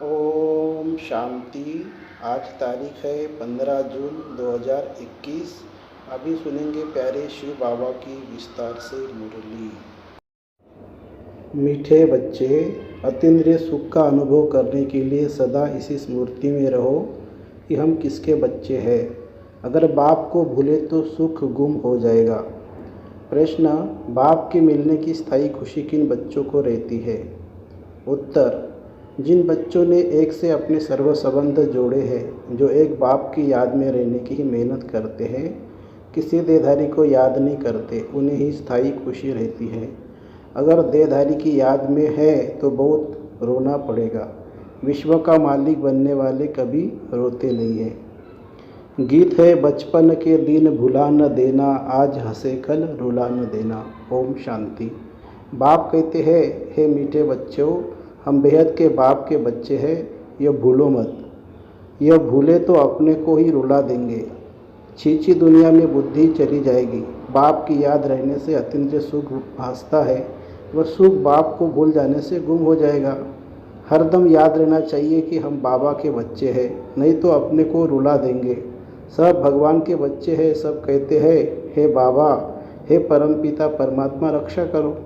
ओम शांति। आज तारीख है 15 जून 2021। अभी सुनेंगे प्यारे शिव बाबा की विस्तार से मुरली। मीठे बच्चे, अतीन्द्रिय सुख का अनुभव करने के लिए सदा इसी स्मृति में रहो कि हम किसके बच्चे हैं। अगर बाप को भूले तो सुख गुम हो जाएगा। प्रश्न: बाप के मिलने की स्थायी खुशी किन बच्चों को रहती है? उत्तर: जिन बच्चों ने एक से अपने सर्व संबंध जोड़े हैं, जो एक बाप की याद में रहने की ही मेहनत करते हैं, किसी देहधारी को याद नहीं करते, उन्हें ही स्थायी खुशी रहती है। अगर देहधारी की याद में है तो बहुत रोना पड़ेगा। विश्व का मालिक बनने वाले कभी रोते नहीं हैं। गीत है: बचपन के दिन भुला न देना, आज हंसे कल रुला न देना। ओम शांति। बाप कहते हैं, हे मीठे बच्चों, हम बेहद के बाप के बच्चे हैं, यह भूलो मत। यह भूले तो अपने को ही रुला देंगे। छीछी दुनिया में बुद्धि चली जाएगी। बाप की याद रहने से अत्यंत सुख भासता है, वह सुख बाप को भूल जाने से गुम हो जाएगा। हरदम याद रहना चाहिए कि हम बाबा के बच्चे हैं, नहीं तो अपने को रुला देंगे। सब भगवान के बच्चे हैं, सब कहते हैं, हे बाबा, हे परमपिता परमात्मा, रक्षा करो।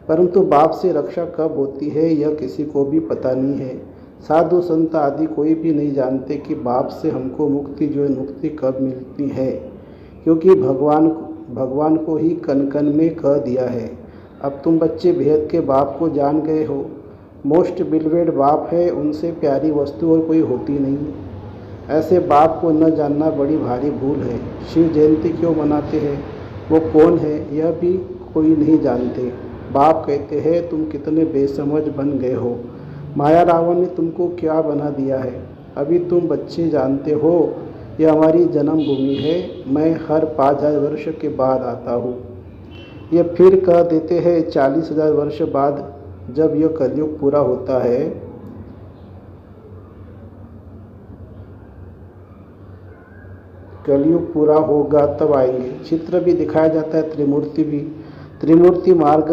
परंतु बाप से रक्षा कब होती है यह किसी को भी पता नहीं है। साधु संत आदि कोई भी नहीं जानते कि बाप से हमको मुक्ति कब मिलती है, क्योंकि भगवान को ही कन कन में कह दिया है। अब तुम बच्चे बेहद के बाप को जान गए हो। मोस्ट बिलवेड बाप है, उनसे प्यारी वस्तु और कोई होती नहीं। ऐसे बाप को न जानना बड़ी भारी भूल है। शिव जयंती क्यों मनाते हैं, वो कौन है, यह भी कोई नहीं जानते। बाप कहते हैं, तुम कितने बेसमझ बन गए हो। माया रावण ने तुमको क्या बना दिया है। अभी तुम बच्चे जानते हो, यह हमारी जन्मभूमि है। मैं हर 5000 वर्ष के बाद आता हूँ। यह फिर कह देते हैं 40,000 वर्ष बाद, जब यह कलयुग पूरा होता है। कलयुग पूरा होगा तब आएंगे। चित्र भी दिखाया जाता है, त्रिमूर्ति भी। त्रिमूर्ति मार्ग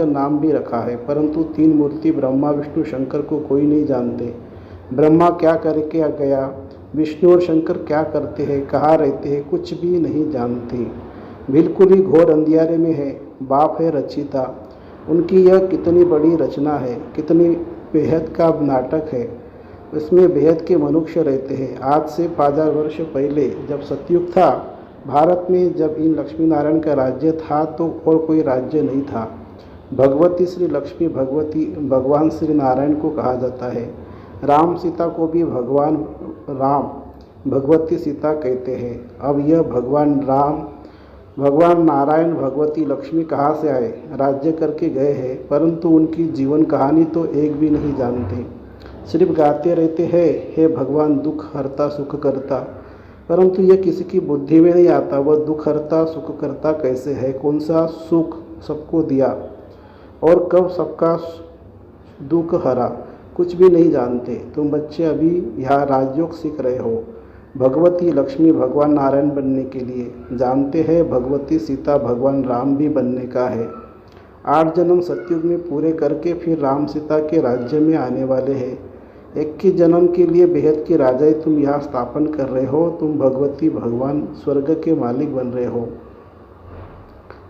नाम भी रखा है, परंतु 3 मूर्ति ब्रह्मा विष्णु शंकर को कोई नहीं जानते। ब्रह्मा क्या करके गया, विष्णु और शंकर क्या करते हैं, कहाँ रहते हैं, कुछ भी नहीं जानते। बिल्कुल ही घोर अंधियारे में है। बाप है रचिता। उनकी यह कितनी बड़ी रचना है, कितनी बेहद का नाटक है। इसमें बेहद के मनुष्य रहते हैं। आज से 5000 वर्ष पहले जब सतयुग था, भारत में जब इन लक्ष्मी नारायण का राज्य था तो और कोई राज्य नहीं था। भगवती श्री लक्ष्मी भगवान श्री नारायण को कहा जाता है। राम सीता को भी भगवान राम भगवती सीता कहते हैं। अब यह भगवान राम, भगवान नारायण, भगवती लक्ष्मी कहाँ से आए, राज्य करके गए हैं, परंतु उनकी जीवन कहानी तो एक भी नहीं जानते। सिर्फ गाते रहते हैं, हे भगवान दुख हरता सुख करता, परंतु यह किसी की बुद्धि में नहीं आता। वह दुख हरता सुख करता कैसे है, कौन सा सुख सबको दिया और कब सबका दुख हरा, कुछ भी नहीं जानते। तुम बच्चे अभी यहाँ राजयोग सीख रहे हो। भगवती लक्ष्मी भगवान नारायण बनने के लिए जानते हैं, भगवती सीता भगवान राम भी बनने का है। 8 जन्म सतयुग में पूरे करके फिर राम सीता के राज्य में आने वाले हैं। 21 जन्म के लिए बेहद के राजा तुम यहाँ स्थापन कर रहे हो। तुम भगवती भगवान स्वर्ग के मालिक बन रहे हो।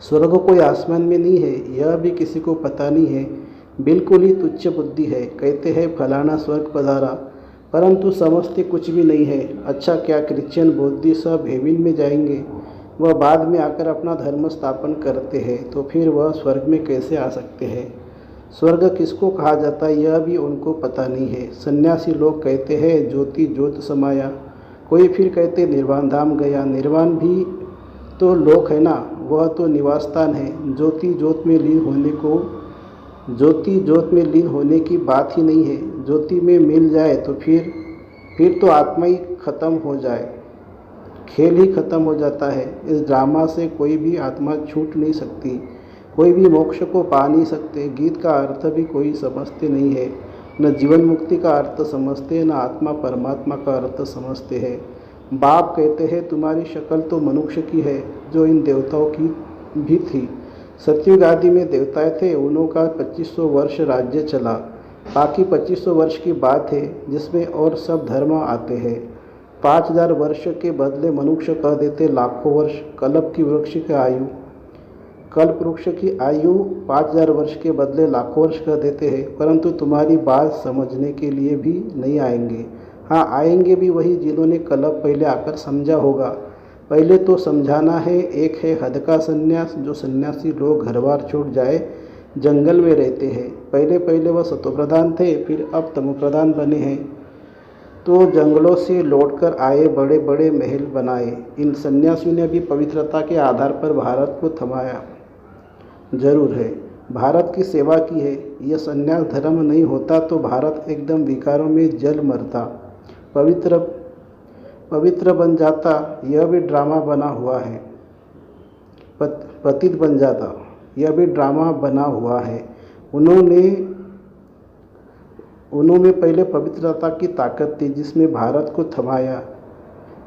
स्वर्ग कोई आसमान में नहीं है, यह भी किसी को पता नहीं है। बिल्कुल ही तुच्छ बुद्धि है। कहते हैं फलाना स्वर्ग पधारा, परंतु समझते कुछ भी नहीं है। अच्छा क्या क्रिश्चियन बौद्ध सब हेवन में जाएंगे, वह बाद में आकर अपना धर्म स्थापन करते हैं, तो फिर वह स्वर्ग में कैसे आ सकते हैं। स्वर्ग किसको कहा जाता है यह भी उनको पता नहीं है। सन्यासी लोग कहते हैं ज्योति ज्योत समाया, कोई फिर कहते निर्वाण धाम गया। निर्वाण भी तो लोक है ना, वह तो निवास स्थान है। ज्योति ज्योत में लीन होने की बात ही नहीं है। ज्योति में मिल जाए तो फिर तो आत्मा ही खत्म हो जाए, खेल ही खत्म हो जाता है। इस ड्रामा से कोई भी आत्मा छूट नहीं सकती, कोई भी मोक्ष को पा नहीं सकते। गीत का अर्थ भी कोई समझते नहीं है, न जीवन मुक्ति का अर्थ समझते, न आत्मा परमात्मा का अर्थ समझते हैं। बाप कहते हैं तुम्हारी शक्ल तो मनुष्य की है, जो इन देवताओं की भी थी। सतयुग आदि में देवताएं थे, उन्हों का 2500 वर्ष राज्य चला। बाकी 2500 वर्ष की बात है जिसमें और सब धर्म आते हैं। 5000 वर्ष के बदले मनुष्य कह देते लाखों वर्ष। कल्प वृक्ष की आयु 5000 वर्ष के बदले लाखों वर्ष कह देते हैं, परंतु तुम्हारी बात समझने के लिए भी नहीं आएंगे। हाँ, आएंगे भी वही जिन्होंने कल्प पहले आकर समझा होगा। पहले तो समझाना है। एक है हद का संन्यास, जो सन्यासी लोग घर बार छूट जाए जंगल में रहते हैं। पहले पहले वह सतोप्रधान थे, फिर अब तमोप्रधान बने हैं, तो जंगलों से लौटकर आए, बड़े बड़े महल बनाए। इन सन्यासियों ने भी पवित्रता के आधार पर भारत को थमाया जरूर है, भारत की सेवा की है। यह सन्यास धर्म नहीं होता तो भारत एकदम विकारों में जल मरता, पवित्र बन जाता। यह भी ड्रामा बना हुआ है। पतित बन जाता, यह भी ड्रामा बना हुआ है। उन्होंने पहले पवित्रता की ताकत थी जिसमें भारत को थमाया।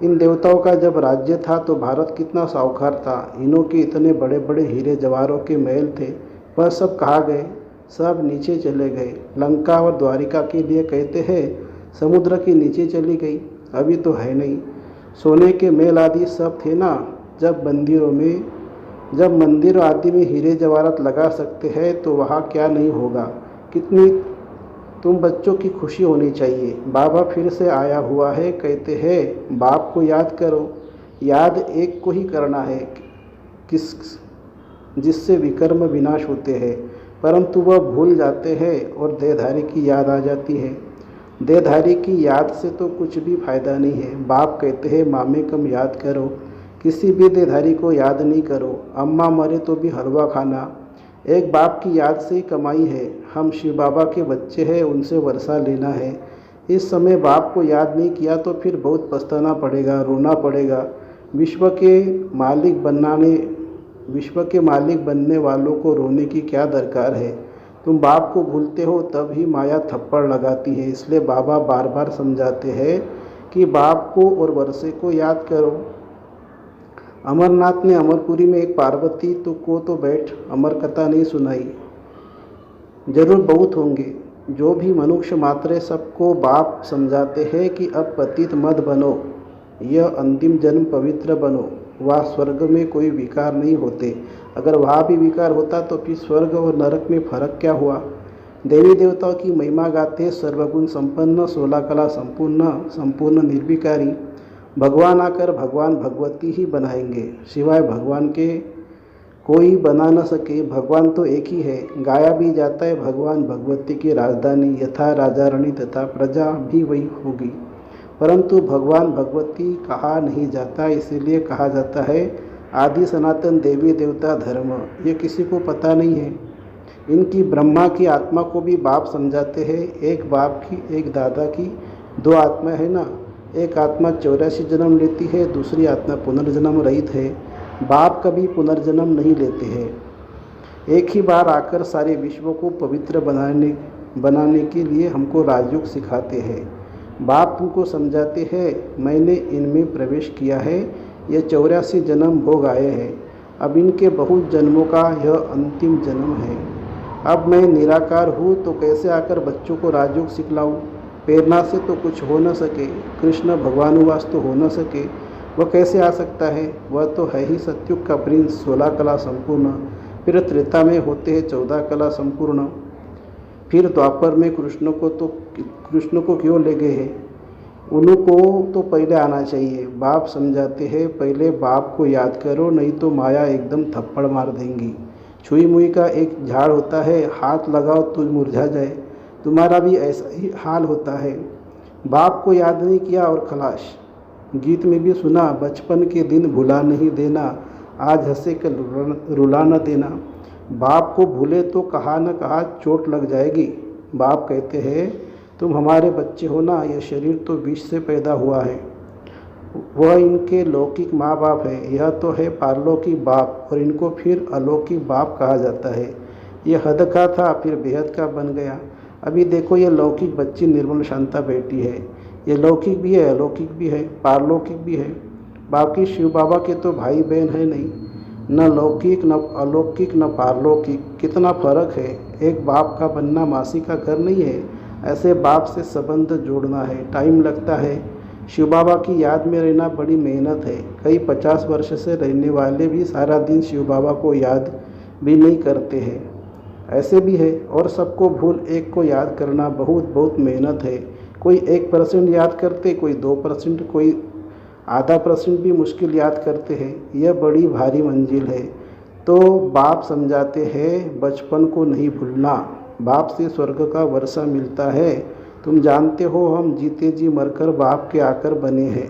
इन देवताओं का जब राज्य था तो भारत कितना साहूकार था। इन्हों के इतने बड़े बड़े हीरे जवाहरों के महल थे, वह सब कहाँ गए? सब नीचे चले गए। लंका और द्वारिका के लिए कहते हैं समुद्र के नीचे चली गई, अभी तो है नहीं। सोने के महल आदि सब थे ना। जब मंदिर आदि में हीरे जवाहरात लगा सकते हैं तो वहाँ क्या नहीं होगा। कितनी तुम बच्चों की खुशी होनी चाहिए। बाबा फिर से आया हुआ है, कहते हैं बाप को याद करो। याद एक को ही करना है जिससे विकर्म विनाश होते हैं, परंतु वह भूल जाते हैं और देहधारी की याद आ जाती है। देहधारी की याद से तो कुछ भी फायदा नहीं है। बाप कहते हैं मामे कम याद करो, किसी भी देहधारी को याद नहीं करो। अम्मा मरे तो भी हलवा खाना एक बाप की याद से ही कमाई है। हम शिव बाबा के बच्चे हैं, उनसे वर्षा लेना है। इस समय बाप को याद नहीं किया तो फिर बहुत पछताना पड़ेगा, रोना पड़ेगा। विश्व के मालिक बनने वालों को रोने की क्या दरकार है। तुम बाप को भूलते हो तब ही माया थप्पड़ लगाती है। इसलिए बाबा बार बार समझाते हैं कि बाप को और वर्षे को याद करो। अमरनाथ ने अमरपुरी में एक पार्वती को बैठ अमर कथा नहीं सुनाई। जरूर बहुत होंगे जो भी मनुष्य मात्र सबको बाप समझाते हैं कि अब पतित मत बनो, यह अंतिम जन्म पवित्र बनो। वहाँ स्वर्ग में कोई विकार नहीं होते। अगर वहाँ भी विकार होता तो फिर स्वर्ग और नरक में फर्क क्या हुआ। देवी देवताओं की महिमा गाते सर्वगुण संपन्न, 16 कला संपूर्ण निर्विकारी। भगवान आकर भगवान भगवती ही बनाएंगे, सिवाय भगवान के कोई बना न सके। भगवान तो एक ही है। गाया भी जाता है भगवान भगवती की राजधानी, यथा राजा रानी तथा प्रजा भी वही होगी। परंतु भगवान भगवती कहा नहीं जाता, इसीलिए कहा जाता है आदि सनातन देवी देवता धर्म। ये किसी को पता नहीं है। इनकी ब्रह्मा की आत्मा को भी बाप समझाते हैं। एक बाप की, एक दादा की, दो आत्मा है ना। एक आत्मा 84 जन्म लेती है, दूसरी आत्मा पुनर्जन्म रहित है। बाप कभी पुनर्जन्म नहीं लेते हैं। एक ही बार आकर सारे विश्व को पवित्र बनाने के लिए हमको राजयोग सिखाते हैं। बाप तुमको समझाते हैं मैंने इनमें प्रवेश किया है, ये 84 जन्म भोग आए हैं। अब इनके बहुत जन्मों का यह अंतिम जन्म है। अब मैं निराकार हूँ तो कैसे आकर बच्चों को राजयोग सिखलाऊँ। प्रेरणा से तो कुछ हो न सके, कृष्ण भगवानुवास तो हो न सके, वह कैसे आ सकता है। वह तो है ही सत्युग का प्रिंस, 16 कला संपूर्ण। फिर त्रेता में होते हैं 14 कला संपूर्ण। फिर द्वापर में कृष्ण को क्यों ले गए हैं। उनको तो पहले आना चाहिए। बाप समझाते हैं पहले बाप को याद करो, नहीं तो माया एकदम थप्पड़ मार देंगी। छुई मुई का एक झाड़ होता है, हाथ लगाओ तो मुरझा जाए। तुम्हारा भी ऐसा ही हाल होता है। बाप को याद नहीं किया और खलास। गीत में भी सुना, बचपन के दिन भुला नहीं देना, आज हंसे कल रुला न देना। बाप को भूले तो कहा न कहा चोट लग जाएगी। बाप कहते हैं तुम हमारे बच्चे हो ना, यह शरीर तो विष से पैदा हुआ है। वह इनके लौकिक माँ बाप है, यह तो है पारलौकिक बाप, और इनको फिर अलौकिक बाप कहा जाता है। यह हद का था फिर बेहद का बन गया। अभी देखो ये लौकिक बच्ची निर्मल शांता बैठी है। ये लौकिक भी है, अलौकिक भी है, पारलौकिक भी है। बाकी शिव बाबा के तो भाई बहन है नहीं। न लौकिक न अलौकिक न पारलौकिक। कितना फ़र्क है। एक बाप का बनना मासी का घर नहीं है। ऐसे बाप से संबंध जोड़ना है, टाइम लगता है। शिव बाबा की याद में रहना बड़ी मेहनत है। कई 50 वर्ष से रहने वाले भी सारा दिन शिव बाबा को याद भी नहीं करते हैं, ऐसे भी है। और सबको भूल एक को याद करना बहुत बहुत मेहनत है। कोई 1% याद करते, कोई 2%, कोई ½ % भी मुश्किल याद करते हैं। यह बड़ी भारी मंजिल है। तो बाप समझाते हैं बचपन को नहीं भूलना। बाप से स्वर्ग का वर्षा मिलता है। तुम जानते हो हम जीते जी मरकर बाप के आकर बने हैं।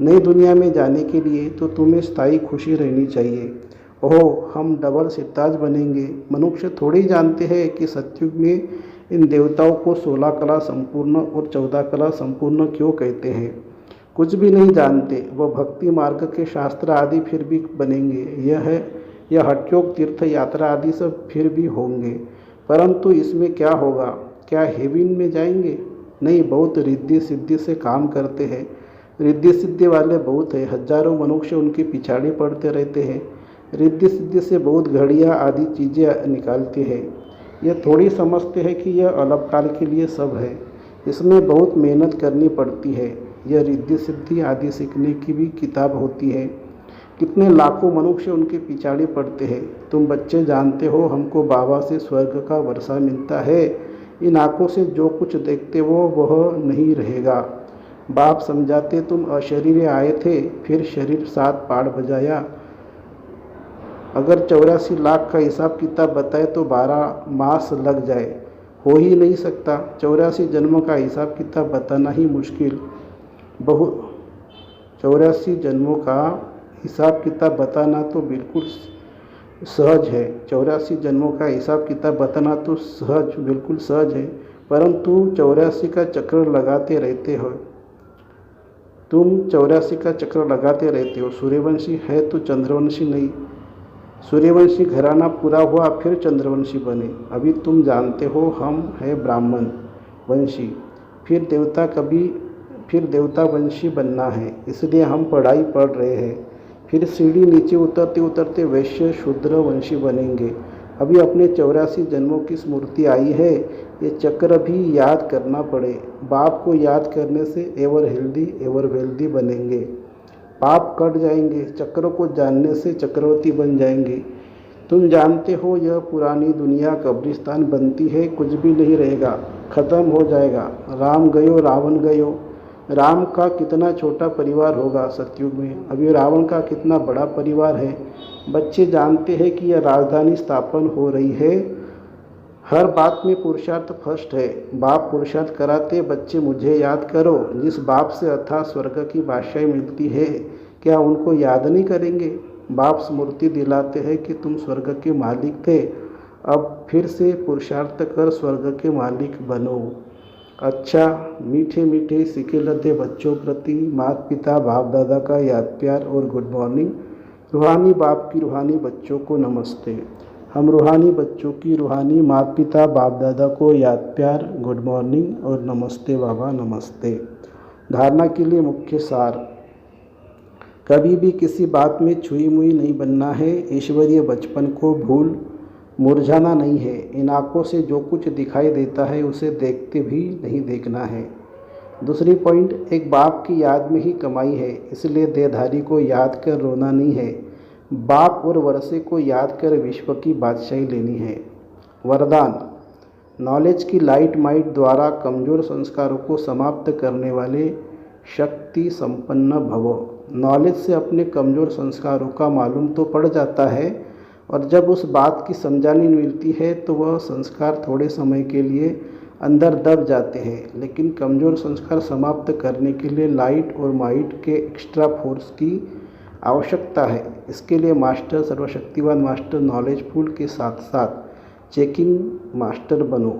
नई दुनिया में जाने के लिए तो तुम्हें स्थायी खुशी रहनी चाहिए। ओह, हम डबल सिताज बनेंगे। मनुष्य थोड़ी जानते हैं कि सतयुग में इन देवताओं को 16 कला संपूर्ण और 14 कला संपूर्ण क्यों कहते हैं। कुछ भी नहीं जानते। वह भक्ति मार्ग के शास्त्र आदि फिर भी बनेंगे। यह हठयोग तीर्थ यात्रा आदि सब फिर भी होंगे। परंतु इसमें क्या होगा? क्या हेवन में जाएंगे? नहीं, बहुत रिद्धि सिद्धि से काम करते हैं। रिद्धि सिद्धि वाले बहुत हैं। हजारों मनुष्य उनके पिछाड़ी पड़ते रहते हैं। रिद्धि सिद्धि से बहुत घड़ियाँ आदि चीज़ें निकालते हैं। यह थोड़ी समझते हैं कि यह अल्पकाल के लिए सब है। इसमें बहुत मेहनत करनी पड़ती है। यह रिद्धि सिद्धि आदि सीखने की भी किताब होती है। कितने लाखों मनुष्य उनके पिछाड़ी पड़ते हैं। तुम बच्चे जानते हो हमको बाबा से स्वर्ग का वर्षा मिलता है। इन आँखों से जो कुछ देखते हो वह नहीं रहेगा। बाप समझाते तुम अशरीरे आए थे, फिर शरीर 7 पाठ बजाया। अगर 84 लाख का हिसाब किताब बताए तो 12 मास लग जाए। हो ही नहीं सकता। 84 जन्मों का हिसाब किताब बताना ही मुश्किल। 84 जन्मों का हिसाब किताब बताना तो बिल्कुल सहज है। 84 जन्मों का हिसाब किताब बताना तो बिल्कुल सहज है। परंतु 84 का चक्र लगाते रहते हो। तुम 84 का चक्र लगाते रहते हो। सूर्यवंशी है तो चंद्रवंशी नहीं। सूर्यवंशी घराना पूरा हुआ फिर चंद्रवंशी बने। अभी तुम जानते हो हम हैं ब्राह्मण वंशी, फिर देवता वंशी बनना है। इसलिए हम पढ़ाई पढ़ रहे हैं। फिर सीढ़ी नीचे उतरते उतरते वैश्य शूद्र वंशी बनेंगे। अभी अपने 84 जन्मों की स्मृति आई है। ये चक्र भी याद करना पड़े। बाप को याद करने से एवर हेल्दी एवर वेल्दी बनेंगे। पाप कट जाएंगे। चक्र को जानने से चक्रवर्ती बन जाएंगे। तुम जानते हो यह पुरानी दुनिया कब्रिस्तान बनती है। कुछ भी नहीं रहेगा, ख़त्म हो जाएगा। राम गयो रावण गयो। राम का कितना छोटा परिवार होगा सतयुग में। अभी रावण का कितना बड़ा परिवार है। बच्चे जानते हैं कि यह राजधानी स्थापन हो रही है। हर बात में पुरुषार्थ फर्स्ट है। बाप पुरुषार्थ कराते, बच्चे मुझे याद करो। जिस बाप से अथाह स्वर्ग की बादशाही मिलती है, क्या उनको याद नहीं करेंगे? बाप स्मृति दिलाते हैं कि तुम स्वर्ग के मालिक थे, अब फिर से पुरुषार्थ कर स्वर्ग के मालिक बनो। अच्छा, मीठे मीठे सिके लदे बच्चों प्रति माता पिता बाप दादा का याद प्यार और गुड मॉर्निंग। रूहानी बाप की रूहानी बच्चों को नमस्ते। हम रूहानी बच्चों की रूहानी माता पिता बाप दादा को याद प्यार, गुड मॉर्निंग और नमस्ते बाबा नमस्ते। धारणा के लिए मुख्य सार। कभी भी किसी बात में छुई मुई नहीं बनना है। ईश्वरीय बचपन को भूल मुरझाना नहीं है। इन आँखों से जो कुछ दिखाई देता है उसे देखते भी नहीं देखना है। दूसरी पॉइंट, एक बाप की याद में ही कमाई है, इसलिए देहधारी को याद कर रोना नहीं है। बाप और वर्षे को याद कर विश्व की बादशाही लेनी है। वरदान, नॉलेज की लाइट माइट द्वारा कमज़ोर संस्कारों को समाप्त करने वाले शक्ति संपन्न भवो। नॉलेज से अपने कमज़ोर संस्कारों का मालूम तो पड़ जाता है, और जब उस बात की समझानी मिलती है तो वह संस्कार थोड़े समय के लिए अंदर दब जाते हैं। लेकिन कमज़ोर संस्कार समाप्त करने के लिए लाइट और माइट के एक्स्ट्रा फोर्स की आवश्यकता है। इसके लिए मास्टर, सर्वशक्तिवान मास्टर नॉलेजफुल के साथ साथ चेकिंग मास्टर बनो।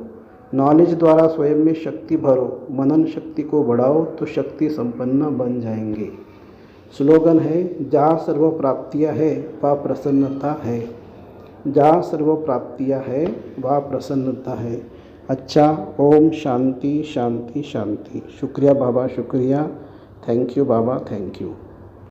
नॉलेज द्वारा स्वयं में शक्ति भरो, मनन शक्ति को बढ़ाओ तो शक्ति संपन्न बन जाएंगे। स्लोगन है, जहाँ सर्व प्राप्तियाँ है वहाँ प्रसन्नता है। जहाँ सर्व प्राप्तियाँ है वहाँ प्रसन्नता है। अच्छा, ओम शांति शांति शांति। शुक्रिया बाबा, शुक्रिया। Thank you Baba, thank you.